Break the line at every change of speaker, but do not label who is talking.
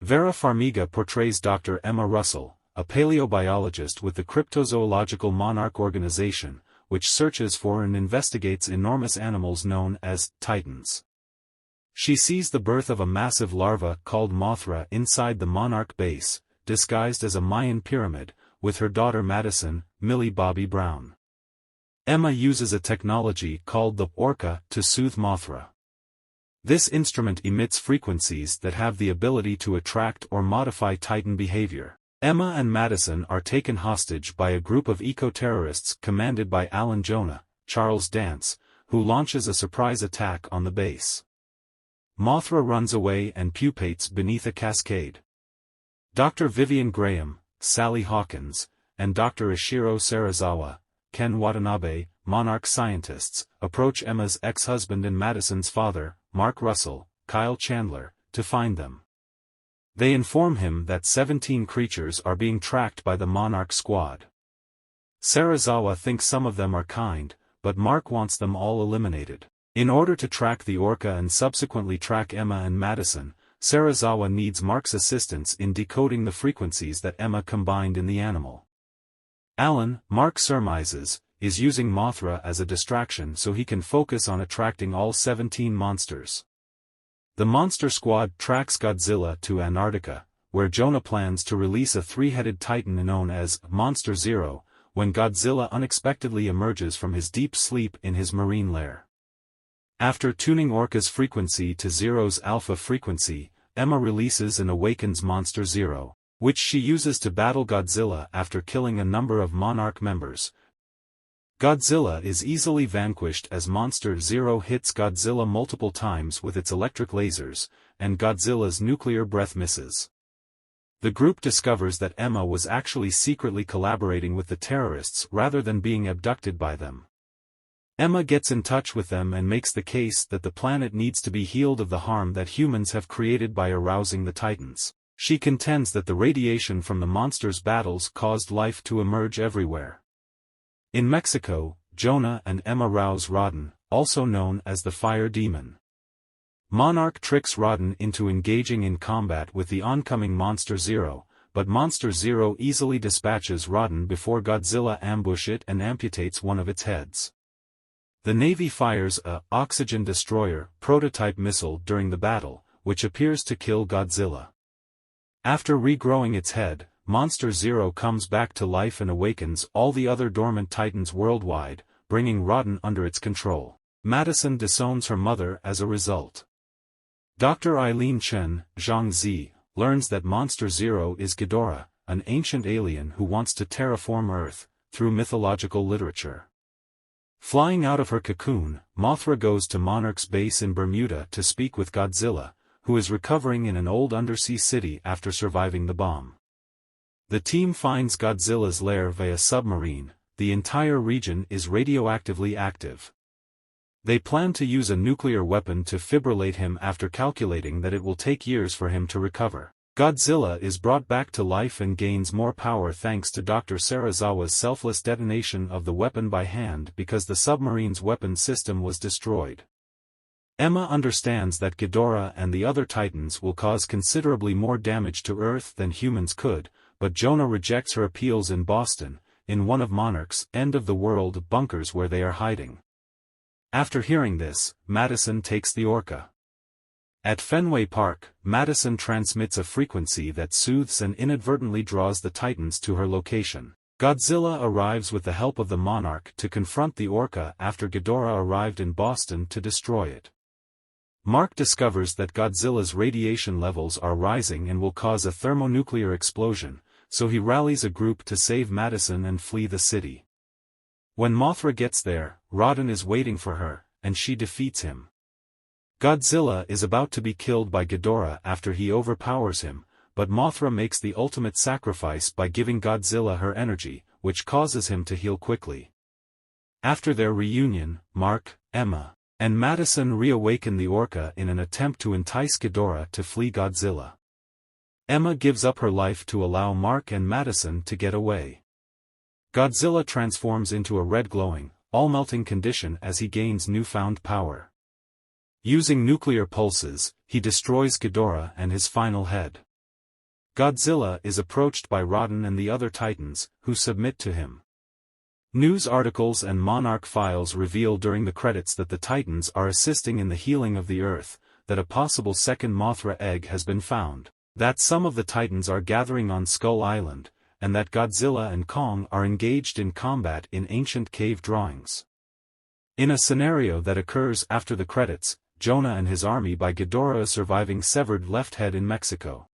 Vera Farmiga portrays Dr. Emma Russell, a paleobiologist with the Cryptozoological Monarch Organization, which searches for and investigates enormous animals known as titans. She sees the birth of a massive larva called Mothra inside the Monarch base, disguised as a Mayan pyramid, with her daughter Madison, Millie Bobby Brown. Emma uses a technology called the Orca to soothe Mothra. This instrument emits frequencies that have the ability to attract or modify titan behavior. Emma and Madison are taken hostage by a group of eco-terrorists commanded by Alan Jonah, Charles Dance, who launches a surprise attack on the base. Mothra runs away and pupates beneath a cascade. Dr. Vivian Graham, Sally Hawkins, and Dr. Ishiro Serizawa, Ken Watanabe, Monarch scientists, approach Emma's ex-husband and Madison's father, Mark Russell, Kyle Chandler, to find them. They inform him that 17 creatures are being tracked by the Monarch squad. Serizawa thinks some of them are kind, but Mark wants them all eliminated. In order to track the Orca and subsequently track Emma and Madison, Serizawa needs Mark's assistance in decoding the frequencies that Emma combined in the animal. Alan, Mark surmises, is using Mothra as a distraction so he can focus on attracting all 17 monsters. The Monster Squad tracks Godzilla to Antarctica, where Jonah plans to release a three-headed titan known as Monster Zero, when Godzilla unexpectedly emerges from his deep sleep in his marine lair. After tuning Orca's frequency to Zero's alpha frequency, Emma releases and awakens Monster Zero, which she uses to battle Godzilla after killing a number of Monarch members. Godzilla is easily vanquished as Monster Zero hits Godzilla multiple times with its electric lasers, and Godzilla's nuclear breath misses. The group discovers that Emma was actually secretly collaborating with the terrorists rather than being abducted by them. Emma gets in touch with them and makes the case that the planet needs to be healed of the harm that humans have created by arousing the Titans. She contends that the radiation from the monsters' battles caused life to emerge everywhere. In Mexico, Jonah and Emma rouse Rodden, also known as the Fire Demon. Monarch tricks Rodden into engaging in combat with the oncoming Monster Zero, but Monster Zero easily dispatches Rodden before Godzilla ambushes it and amputates one of its heads. The Navy fires a oxygen destroyer prototype missile during the battle, which appears to kill Godzilla. After regrowing its head, Monster Zero comes back to life and awakens all the other dormant titans worldwide, bringing Rodden under its control. Madison disowns her mother as a result. Dr. Eileen Chen, Zhang Zi, learns that Monster Zero is Ghidorah, an ancient alien who wants to terraform Earth, through mythological literature. Flying out of her cocoon, Mothra goes to Monarch's base in Bermuda to speak with Godzilla, who is recovering in an old undersea city after surviving the bomb. The team finds Godzilla's lair via submarine. The entire region is radioactively active. They plan to use a nuclear weapon to fibrillate him after calculating that it will take years for him to recover. Godzilla is brought back to life and gains more power thanks to Dr. Serizawa's selfless detonation of the weapon by hand because the submarine's weapon system was destroyed. Emma understands that Ghidorah and the other Titans will cause considerably more damage to Earth than humans could, but Jonah rejects her appeals in Boston, in one of Monarch's end-of-the-world bunkers where they are hiding. After hearing this, Madison takes the Orca. At Fenway Park, Madison transmits a frequency that soothes and inadvertently draws the Titans to her location. Godzilla arrives with the help of the Monarch to confront the Orca after Ghidorah arrived in Boston to destroy it. Mark discovers that Godzilla's radiation levels are rising and will cause a thermonuclear explosion, so he rallies a group to save Madison and flee the city. When Mothra gets there, Rodden is waiting for her, and she defeats him. Godzilla is about to be killed by Ghidorah after he overpowers him, but Mothra makes the ultimate sacrifice by giving Godzilla her energy, which causes him to heal quickly. After their reunion, Mark, Emma, and Madison reawaken the Orca in an attempt to entice Ghidorah to flee Godzilla. Emma gives up her life to allow Mark and Madison to get away. Godzilla transforms into a red glowing, all-melting condition as he gains newfound power. Using nuclear pulses, he destroys Ghidorah and his final head. Godzilla is approached by Rodan and the other Titans, who submit to him. News articles and Monarch files reveal during the credits that the Titans are assisting in the healing of the Earth, that a possible second Mothra egg has been found, that some of the Titans are gathering on Skull Island, and that Godzilla and Kong are engaged in combat in ancient cave drawings. In a scenario that occurs after the credits, Jonah and his army by Ghidorah surviving severed left head in Mexico.